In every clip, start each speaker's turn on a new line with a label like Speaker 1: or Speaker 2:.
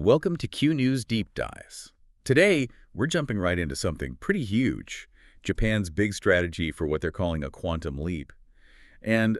Speaker 1: Welcome to Q News Deep Dives. Today, we're jumping right into something pretty huge, Japan's big strategy for what they're calling a quantum leap. And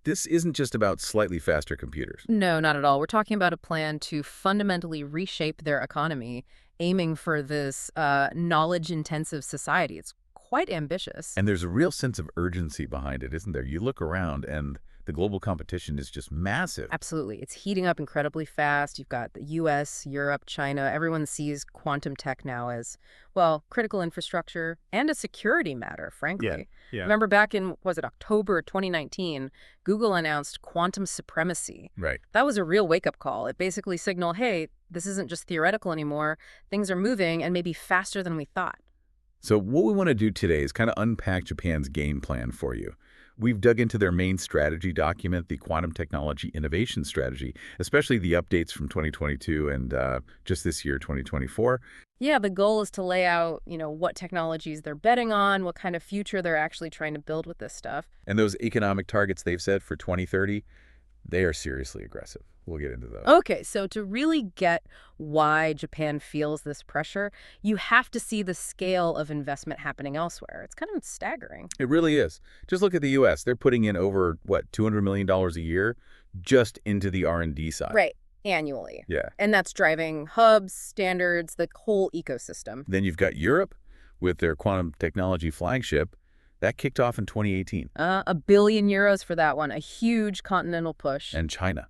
Speaker 1: this isn't just about slightly faster computers.
Speaker 2: No, not at all. We're talking about a plan to fundamentally reshape their economy, aiming for this knowledge-intensive society. It's quite ambitious.
Speaker 1: And there's a real sense of urgency behind it, isn't there? You look around and the global competition is just massive.
Speaker 2: Absolutely. It's heating up incredibly fast. You've got the US, Europe, China. Everyone sees quantum tech now as, well, critical infrastructure and a security matter, frankly.
Speaker 3: Yeah.
Speaker 2: Remember back in, was it October 2019, Google announced quantum supremacy.
Speaker 1: Right.
Speaker 2: That was a real wake-up call. It basically signaled, hey, this isn't just theoretical anymore. Things are moving and maybe faster than we thought.
Speaker 1: So what we want to do today is kind of unpack Japan's game plan for you. We've dug into their main strategy document, the Quantum Technology Innovation Strategy, especially the updates from 2022 and just this year, 2024.
Speaker 2: Yeah, the goal is to lay out, what technologies they're betting on, what kind of future they're actually trying to build with this stuff.
Speaker 1: And those economic targets they've set for 2030, they are seriously aggressive. We'll get into those.
Speaker 2: Okay, so to really get why Japan feels this pressure, you have to see the scale of investment happening elsewhere. It's kind of staggering.
Speaker 1: It really is. Just look at the U.S. They're putting in over, $200 million a year just into the R&D side.
Speaker 2: Right, annually.
Speaker 1: Yeah.
Speaker 2: And that's driving hubs, standards, the whole ecosystem.
Speaker 1: Then you've got Europe with their quantum technology flagship. That kicked off in 2018.
Speaker 2: €1 billion for that one, a huge continental push.
Speaker 1: And China.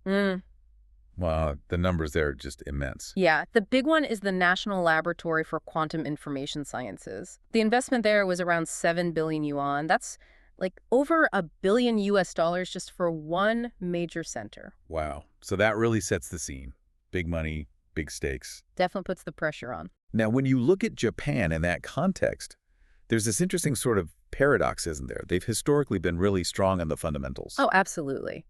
Speaker 2: Mm.
Speaker 1: Well, the numbers there are just immense.
Speaker 2: Yeah, the big one is the National Laboratory for Quantum Information Sciences. The investment there was around 7 billion yuan. That's like over $1 billion just for one major center.
Speaker 1: Wow. So that really sets the scene. Big money, big stakes.
Speaker 2: Definitely puts the pressure on.
Speaker 1: Now, when you look at Japan in that context, there's this interesting sort of paradox, isn't there? They've historically been really strong on the fundamentals.
Speaker 2: Oh, absolutely.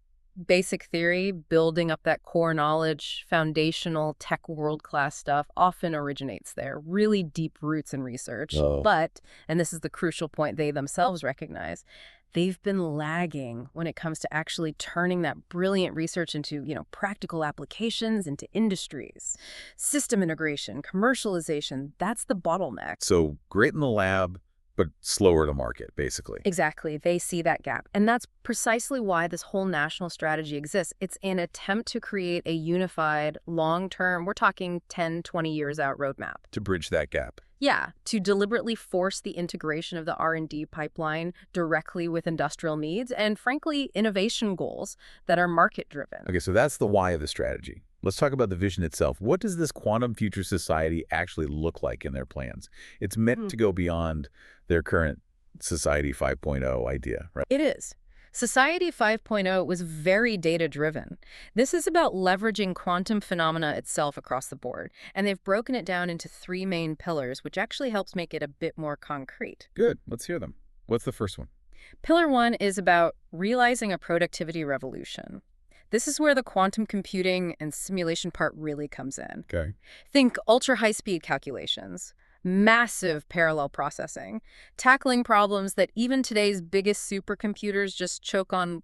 Speaker 2: Basic theory, building up that core knowledge, foundational tech world-class stuff often originates there. Really deep roots in research.
Speaker 1: Oh.
Speaker 2: But, and this is the crucial point they themselves recognize, they've been lagging when it comes to actually turning that brilliant research into, practical applications, into industries. System integration, commercialization, that's the bottleneck.
Speaker 1: So great in the lab, but slower to market, basically.
Speaker 2: Exactly. They see that gap. And that's precisely why this whole national strategy exists. It's an attempt to create a unified, long-term, we're talking 10, 20 years out roadmap.
Speaker 1: To bridge that gap.
Speaker 2: Yeah, to deliberately force the integration of the R&D pipeline directly with industrial needs and, frankly, innovation goals that are market-driven.
Speaker 1: Okay, so that's the why of the strategy. Let's talk about the vision itself. What does this quantum future society actually look like in their plans? It's meant to go beyond their current Society 5.0 idea, right?
Speaker 2: It is. Society 5.0 was very data-driven. This is about leveraging quantum phenomena itself across the board, and they've broken it down into 3 main pillars, which actually helps make it a bit more concrete.
Speaker 1: Good. Let's hear them. What's the first one?
Speaker 2: Pillar 1 is about realizing a productivity revolution. This is where the quantum computing and simulation part really comes in.
Speaker 1: Okay.
Speaker 2: Think ultra-high-speed calculations, massive parallel processing, tackling problems that even today's biggest supercomputers just choke on,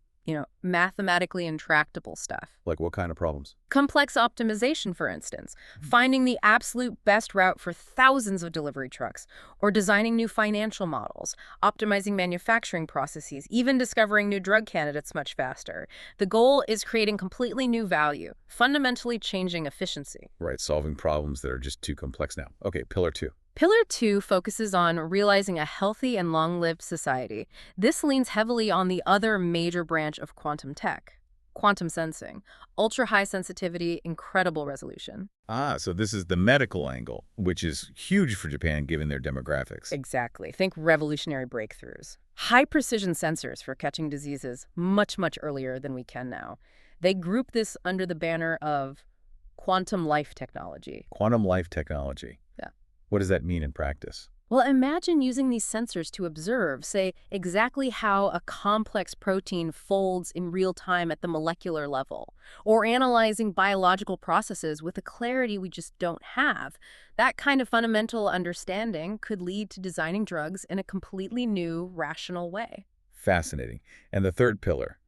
Speaker 2: mathematically intractable stuff.
Speaker 1: Like what kind of problems?
Speaker 2: Complex optimization, for instance, finding the absolute best route for thousands of delivery trucks, or designing new financial models, optimizing manufacturing processes, even discovering new drug candidates much faster. The goal is creating completely new value, fundamentally changing efficiency.
Speaker 1: Right, solving problems that are just too complex now. Okay, pillar 2.
Speaker 2: Pillar 2 focuses on realizing a healthy and long-lived society. This leans heavily on the other major branch of quantum tech, quantum sensing. Ultra-high sensitivity, incredible resolution.
Speaker 1: So this is the medical angle, which is huge for Japan given their demographics.
Speaker 2: Exactly. Think revolutionary breakthroughs. High-precision sensors for catching diseases much, much earlier than we can now. They group this under the banner of quantum life technology.
Speaker 1: Quantum life technology.
Speaker 2: Yeah.
Speaker 1: What does that mean in practice?
Speaker 2: Well, imagine using these sensors to observe, say, exactly how a complex protein folds in real time at the molecular level, or analyzing biological processes with a clarity we just don't have. That kind of fundamental understanding could lead to designing drugs in a completely new, rational way.
Speaker 1: Fascinating. And the third pillar,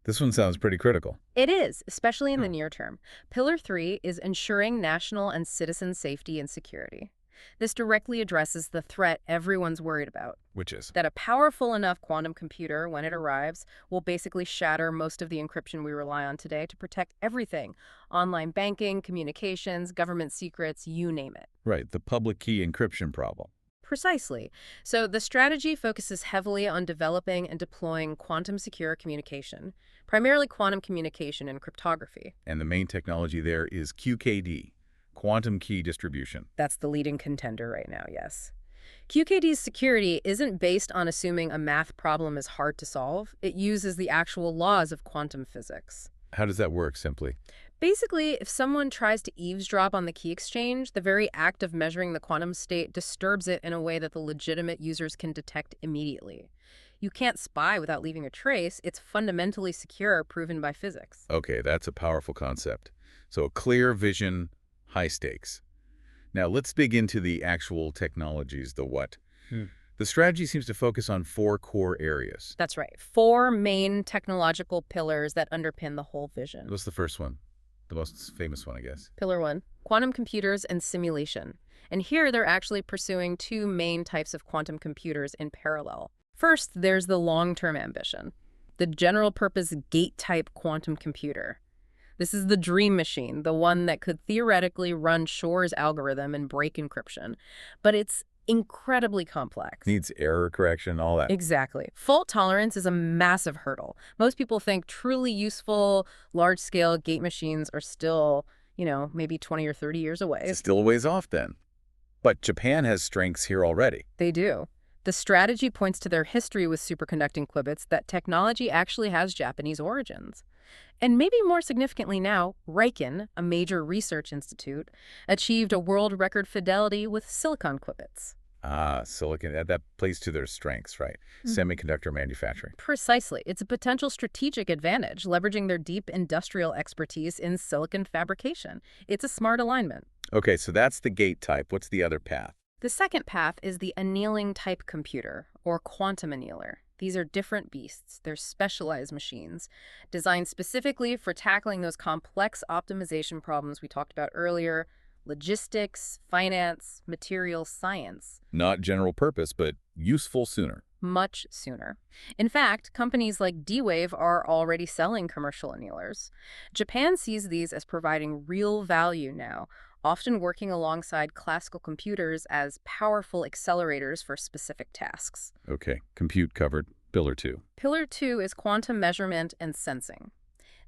Speaker 1: This one sounds pretty critical.
Speaker 2: It is, especially in the
Speaker 1: Oh.
Speaker 2: near term. Pillar 3 is ensuring national and citizen safety and security. This directly addresses the threat everyone's worried about,
Speaker 1: Which is?
Speaker 2: that a powerful enough quantum computer, when it arrives, will basically shatter most of the encryption we rely on today to protect everything: online banking, communications, government secrets, you name it.
Speaker 1: Right, the public key encryption problem.
Speaker 2: Precisely. So the strategy focuses heavily on developing and deploying quantum secure communication, primarily quantum communication and cryptography.
Speaker 1: And the main technology there is QKD, quantum key distribution.
Speaker 2: That's the leading contender right now, yes. QKD's security isn't based on assuming a math problem is hard to solve. It uses the actual laws of quantum physics.
Speaker 1: How does that work, simply?
Speaker 2: Basically, if someone tries to eavesdrop on the key exchange, the very act of measuring the quantum state disturbs it in a way that the legitimate users can detect immediately. You can't spy without leaving a trace. It's fundamentally secure, proven by physics.
Speaker 1: Okay, that's a powerful concept. So clear vision, high stakes. Now let's dig into the actual technologies, the what. The strategy seems to focus on 4 core areas.
Speaker 2: That's right. 4 main technological pillars that underpin the whole vision.
Speaker 1: What's the first one? The most famous one, I guess.
Speaker 2: Pillar 1, quantum computers and simulation. And here they're actually pursuing 2 main types of quantum computers in parallel. First, there's the long-term ambition, the general-purpose gate-type quantum computer. This is the dream machine, the one that could theoretically run Shor's algorithm and break encryption. But it's incredibly complex.
Speaker 1: Needs error correction, all that.
Speaker 2: Exactly. Fault tolerance is a massive hurdle. Most people think truly useful, large-scale gate machines are still, maybe 20 or 30 years away.
Speaker 1: It's still a ways off then. But Japan has strengths here already.
Speaker 2: They do. The strategy points to their history with superconducting qubits, that technology actually has Japanese origins. And maybe more significantly now, Riken, a major research institute, achieved a world record fidelity with silicon qubits.
Speaker 1: Ah, silicon, that plays to their strengths, right? Semiconductor manufacturing.
Speaker 2: Precisely. It's a potential strategic advantage, leveraging their deep industrial expertise in silicon fabrication. It's a smart alignment.
Speaker 1: Okay, so that's the gate type. What's the other path?
Speaker 2: The second path is the annealing type computer, or quantum annealer. These are different beasts. They're specialized machines designed specifically for tackling those complex optimization problems we talked about earlier: logistics, finance, material science.
Speaker 1: Not general purpose, but useful sooner.
Speaker 2: Much sooner. In fact, companies like D-Wave are already selling commercial annealers. Japan sees these as providing real value now, often working alongside classical computers as powerful accelerators for specific tasks.
Speaker 1: Okay, compute covered. Pillar 2.
Speaker 2: Pillar 2 is quantum measurement and sensing.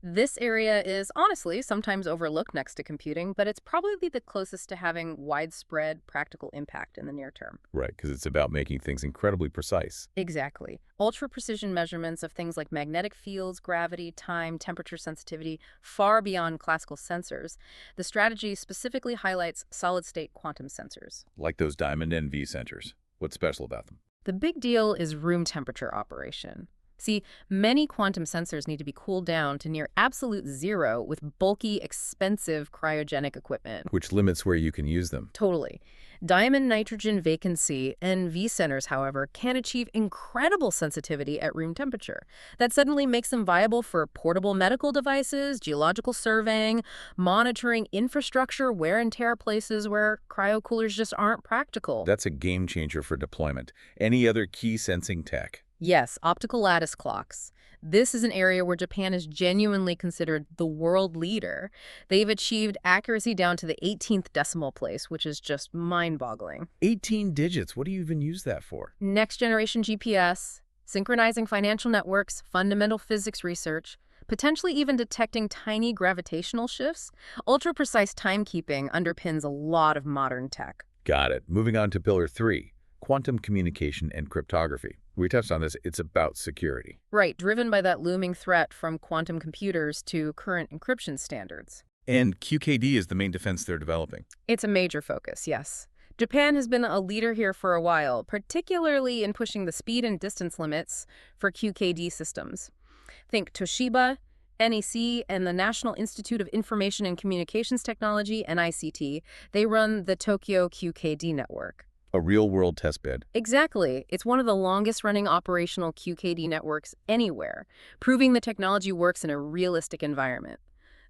Speaker 2: This area is honestly sometimes overlooked next to computing, but it's probably the closest to having widespread practical impact in the near term.
Speaker 1: Right, because it's about making things incredibly precise.
Speaker 2: Exactly. Ultra-precision measurements of things like magnetic fields, gravity, time, temperature sensitivity, far beyond classical sensors. The strategy specifically highlights solid-state quantum sensors.
Speaker 1: Like those diamond NV centers. What's special about them?
Speaker 2: The big deal is room temperature operation. See, many quantum sensors need to be cooled down to near absolute zero with bulky, expensive cryogenic equipment.
Speaker 1: Which limits where you can use them.
Speaker 2: Totally. Diamond nitrogen vacancy NV centers, however, can achieve incredible sensitivity at room temperature. That suddenly makes them viable for portable medical devices, geological surveying, monitoring infrastructure, wear and tear places where cryocoolers just aren't practical.
Speaker 1: That's a game changer for deployment. Any other key sensing tech?
Speaker 2: Yes, optical lattice clocks. This is an area where Japan is genuinely considered the world leader. They've achieved accuracy down to the 18th decimal place, which is just mind-boggling.
Speaker 1: 18 digits. What do you even use that for?
Speaker 2: Next-generation GPS, synchronizing financial networks, fundamental physics research, potentially even detecting tiny gravitational shifts. Ultra-precise timekeeping underpins a lot of modern tech.
Speaker 1: Got it. Moving on to Pillar 3, quantum communication and cryptography. We touched on this. It's about security.
Speaker 2: Right, driven by that looming threat from quantum computers to current encryption standards.
Speaker 1: And QKD is the main defense they're developing.
Speaker 2: It's a major focus, yes. Japan has been a leader here for a while, particularly in pushing the speed and distance limits for QKD systems. Think Toshiba, NEC, and the National Institute of Information and Communications Technology, NICT. They run the Tokyo QKD network.
Speaker 1: A real-world testbed.
Speaker 2: Exactly. It's one of the longest-running operational QKD networks anywhere, proving the technology works in a realistic environment.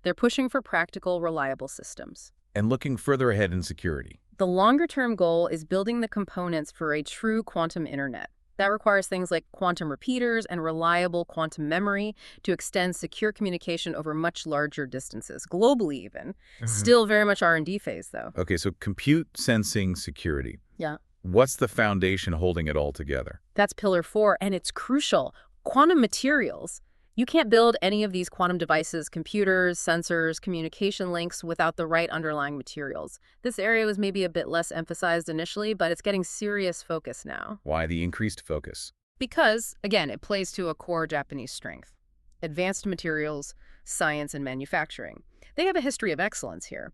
Speaker 2: They're pushing for practical, reliable systems.
Speaker 1: And looking further ahead in security.
Speaker 2: The longer-term goal is building the components for a true quantum internet. That requires things like quantum repeaters and reliable quantum memory to extend secure communication over much larger distances, globally even. Still very much R&D phase, though.
Speaker 1: Okay, so compute, sensing, security.
Speaker 2: Yeah.
Speaker 1: What's the foundation holding it all together?
Speaker 2: That's pillar 4, and it's crucial. Quantum materials. You can't build any of these quantum devices, computers, sensors, communication links without the right underlying materials. This area was maybe a bit less emphasized initially, but it's getting serious focus now.
Speaker 1: Why the increased focus?
Speaker 2: Because, again, it plays to a core Japanese strength. Advanced materials, science, and manufacturing. They have a history of excellence here.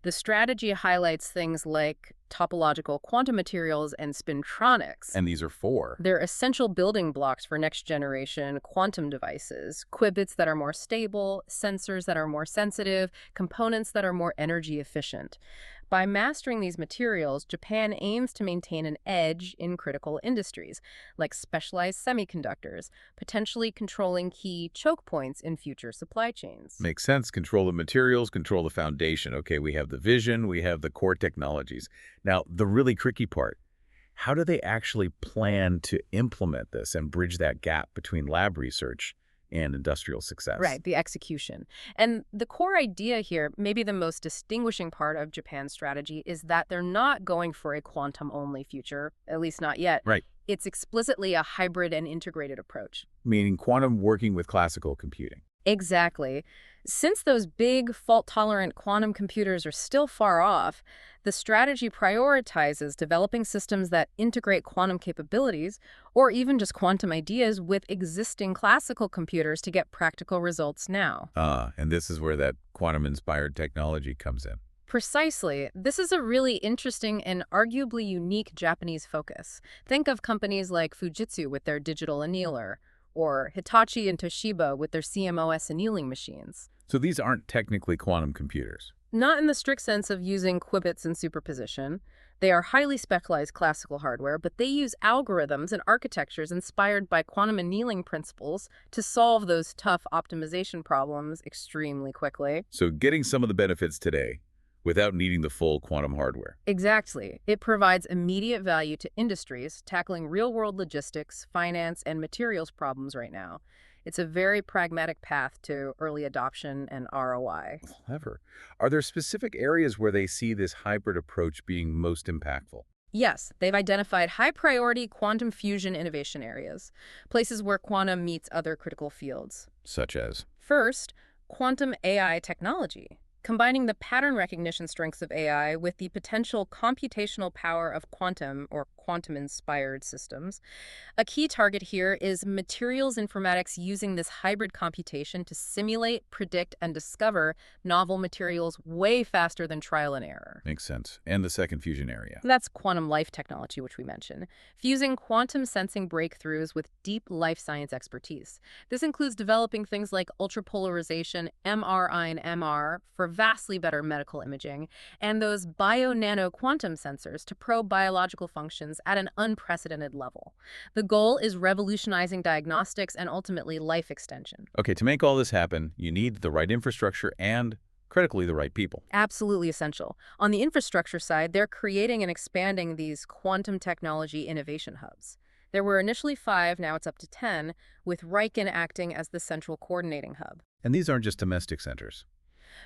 Speaker 2: The strategy highlights things like topological quantum materials and spintronics.
Speaker 1: And these are 4.
Speaker 2: They're essential building blocks for next-generation quantum devices, qubits that are more stable, sensors that are more sensitive, components that are more energy efficient. By mastering these materials, Japan aims to maintain an edge in critical industries, like specialized semiconductors, potentially controlling key choke points in future supply chains.
Speaker 1: Makes sense. Control the materials, control the foundation. Okay, we have the vision, we have the core technologies. Now, the really tricky part, how do they actually plan to implement this and bridge that gap between lab research and industrial success?
Speaker 2: Right, the execution. And the core idea here, maybe the most distinguishing part of Japan's strategy, is that they're not going for a quantum-only future, at least not yet.
Speaker 1: Right.
Speaker 2: It's explicitly a hybrid and integrated approach.
Speaker 1: Meaning quantum working with classical computing.
Speaker 2: Exactly. Since those big, fault-tolerant quantum computers are still far off, the strategy prioritizes developing systems that integrate quantum capabilities, or even just quantum ideas, with existing classical computers to get practical results now.
Speaker 1: And this is where that quantum-inspired technology comes in.
Speaker 2: Precisely. This is a really interesting and arguably unique Japanese focus. Think of companies like Fujitsu with their digital annealer, or Hitachi and Toshiba with their CMOS annealing machines.
Speaker 1: So these aren't technically quantum computers.
Speaker 2: Not in the strict sense of using qubits and superposition. They are highly specialized classical hardware, but they use algorithms and architectures inspired by quantum annealing principles to solve those tough optimization problems extremely quickly.
Speaker 1: So getting some of the benefits today without needing the full quantum hardware.
Speaker 2: Exactly. It provides immediate value to industries tackling real-world logistics, finance, and materials problems right now. It's a very pragmatic path to early adoption and ROI.
Speaker 1: Clever. Are there specific areas where they see this hybrid approach being most impactful?
Speaker 2: Yes, they've identified high-priority quantum fusion innovation areas, places where quantum meets other critical fields.
Speaker 1: Such as?
Speaker 2: First, quantum AI technology. Combining the pattern recognition strengths of AI with the potential computational power of quantum or quantum-inspired systems. A key target here is materials informatics using this hybrid computation to simulate, predict, and discover novel materials way faster than trial and error.
Speaker 1: Makes sense. And the second fusion area?
Speaker 2: That's quantum life technology, which we mentioned, fusing quantum sensing breakthroughs with deep life science expertise. This includes developing things like ultrapolarization, MRI and MR for vastly better medical imaging, and those bio-nano quantum sensors to probe biological functions at an unprecedented level. The goal is revolutionizing diagnostics and ultimately life extension.
Speaker 1: Okay, to make all this happen, you need the right infrastructure and, critically, the right people.
Speaker 2: Absolutely essential. On the infrastructure side, they're creating and expanding these quantum technology innovation hubs. There were initially 5, now it's up to 10, with Riken acting as the central coordinating hub.
Speaker 1: And these aren't just domestic centers.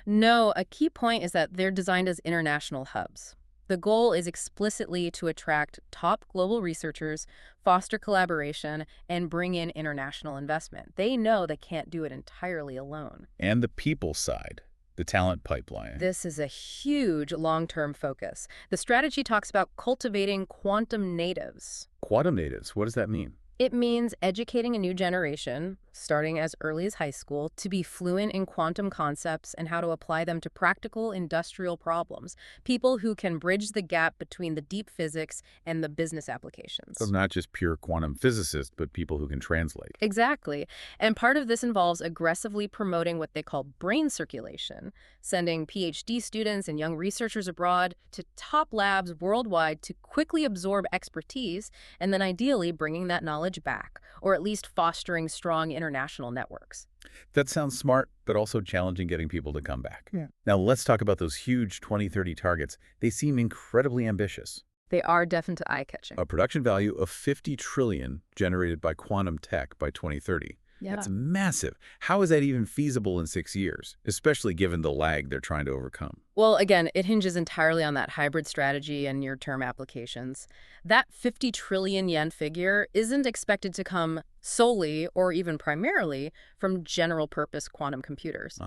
Speaker 2: No, a key point is that they're designed as international hubs. The goal is explicitly to attract top global researchers, foster collaboration, and bring in international investment. They know they can't do it entirely alone.
Speaker 1: And the people side, the talent pipeline.
Speaker 2: This is a huge long-term focus. The strategy talks about cultivating quantum natives.
Speaker 1: Quantum natives, what does that mean?
Speaker 2: It means educating a new generation, starting as early as high school, to be fluent in quantum concepts and how to apply them to practical industrial problems. People who can bridge the gap between the deep physics and the business
Speaker 1: So
Speaker 2: applications.
Speaker 1: not just pure quantum physicists, but people who can translate.
Speaker 2: Exactly. And part of this involves aggressively promoting what they call brain circulation, sending PhD students and young researchers abroad to top labs worldwide to quickly absorb expertise, and then ideally bringing that knowledge back, or at least fostering strong international networks.
Speaker 1: That sounds smart, but also challenging getting people to come back.
Speaker 2: Yeah.
Speaker 1: Now let's talk about those huge 2030 targets. They seem incredibly ambitious.
Speaker 2: They are definitely eye-catching.
Speaker 1: A production value of 50 trillion generated by quantum tech by 2030.
Speaker 2: Yeah.
Speaker 1: That's massive. How is that even feasible in 6 years, especially given the lag they're trying to overcome?
Speaker 2: Well, again, it hinges entirely on that hybrid strategy and near-term applications. That 50 trillion yen figure isn't expected to come solely or even primarily from general-purpose quantum computers.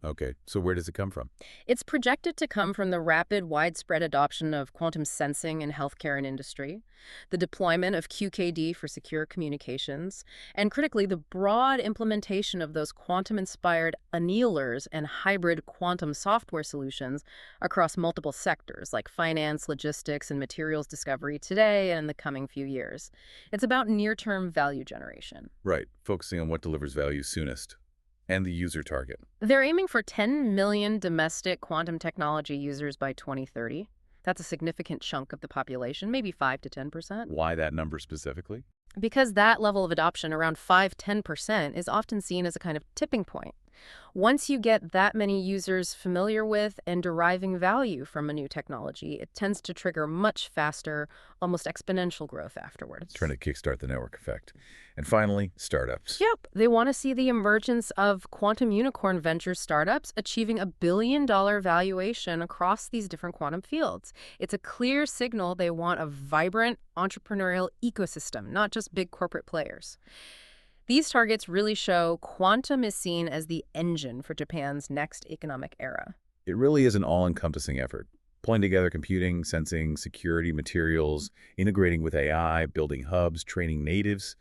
Speaker 1: Okay. So where does it come from?
Speaker 2: It's projected to come from the rapid, widespread adoption of quantum sensing in healthcare and industry, the deployment of QKD for secure communications, and critically, the broad implementation of those quantum-inspired annealers and hybrid quantum software solutions across multiple sectors like finance, logistics, and materials discovery today and in the coming few years. It's about near-term value generation.
Speaker 1: Right. Focusing on what delivers value soonest and the user target.
Speaker 2: They're aiming for 10 million domestic quantum technology users by 2030. That's a significant chunk of the population, maybe 5 to 10%.
Speaker 1: Why that number specifically?
Speaker 2: Because that level of adoption, around 5–10%, is often seen as a kind of tipping point. Once you get that many users familiar with and deriving value from a new technology, it tends to trigger much faster, almost exponential growth afterwards.
Speaker 1: Trying to kickstart the network effect. And finally, startups.
Speaker 2: Yep. They want to see the emergence of quantum unicorn venture startups achieving a billion-dollar valuation across these different quantum fields. It's a clear signal they want a vibrant entrepreneurial ecosystem, not just big corporate players. These targets really show quantum is seen as the engine for Japan's next economic era.
Speaker 1: It really is an all-encompassing effort. Pulling together computing, sensing, security, materials, integrating with AI, building hubs, training natives.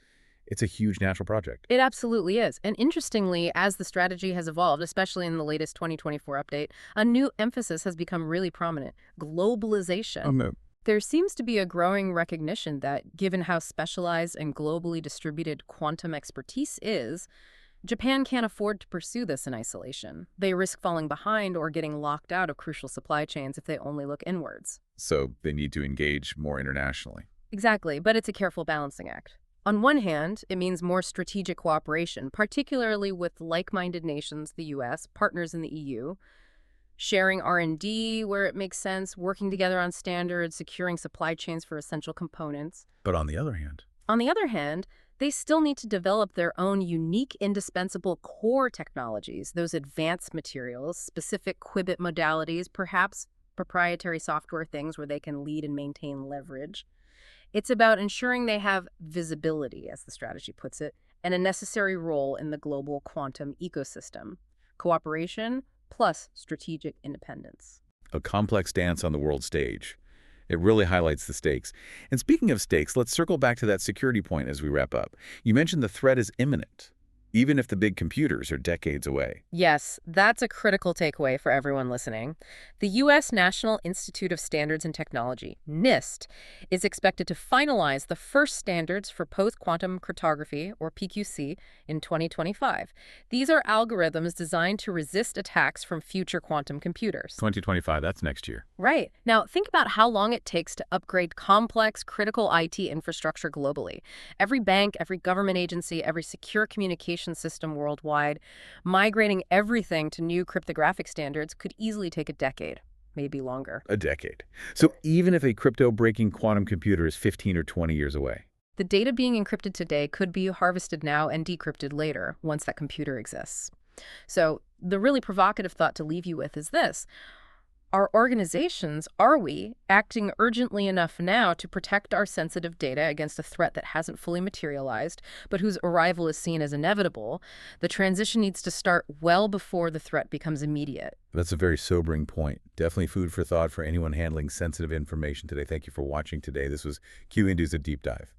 Speaker 1: It's a huge national project.
Speaker 2: It absolutely is. And interestingly, as the strategy has evolved, especially in the latest 2024 update, a new emphasis has become really prominent: globalization. There seems to be a growing recognition that, given how specialized and globally distributed quantum expertise is, Japan can't afford to pursue this in isolation. They risk falling behind or getting locked out of crucial supply chains if they only look inwards.
Speaker 1: So they need to engage more internationally.
Speaker 2: Exactly, but it's a careful balancing act. On one hand, it means more strategic cooperation, particularly with like-minded nations, the U.S., partners in the EU, sharing R&D where it makes sense, working together on standards, securing supply chains for essential components.
Speaker 1: But on the other hand,
Speaker 2: They still need to develop their own unique, indispensable core technologies, those advanced materials, specific qubit modalities, perhaps proprietary software things where they can lead and maintain leverage. It's about ensuring they have visibility, as the strategy puts it, and a necessary role in the global quantum ecosystem. Cooperation plus strategic independence.
Speaker 1: a complex dance on the world stage. It really highlights the stakes. And speaking of stakes, let's circle back to that security point as we wrap up. You mentioned the threat is imminent, even if the big computers are decades away.
Speaker 2: Yes, that's a critical takeaway for everyone listening. The U.S. National Institute of Standards and Technology, NIST, is expected to finalize the first standards for post-quantum cryptography, or PQC, in 2025. These are algorithms designed to resist attacks from future quantum computers.
Speaker 1: 2025, that's next year.
Speaker 2: Right. Now, think about how long it takes to upgrade complex, critical IT infrastructure globally. Every bank, every government agency, every secure communication system worldwide, migrating everything to new cryptographic standards could easily take a decade, maybe longer.
Speaker 1: A decade. So even if a crypto-breaking quantum computer is 15 or 20 years away.
Speaker 2: The data being encrypted today could be harvested now and decrypted later, once that computer exists. So the really provocative thought to leave you with is this. Are we acting urgently enough now to protect our sensitive data against a threat that hasn't fully materialized, but whose arrival is seen as inevitable? The transition needs to start well before the threat becomes immediate.
Speaker 1: That's a very sobering point. Definitely food for thought for anyone handling sensitive information today. Thank you for watching today. This was QNews, a deep dive.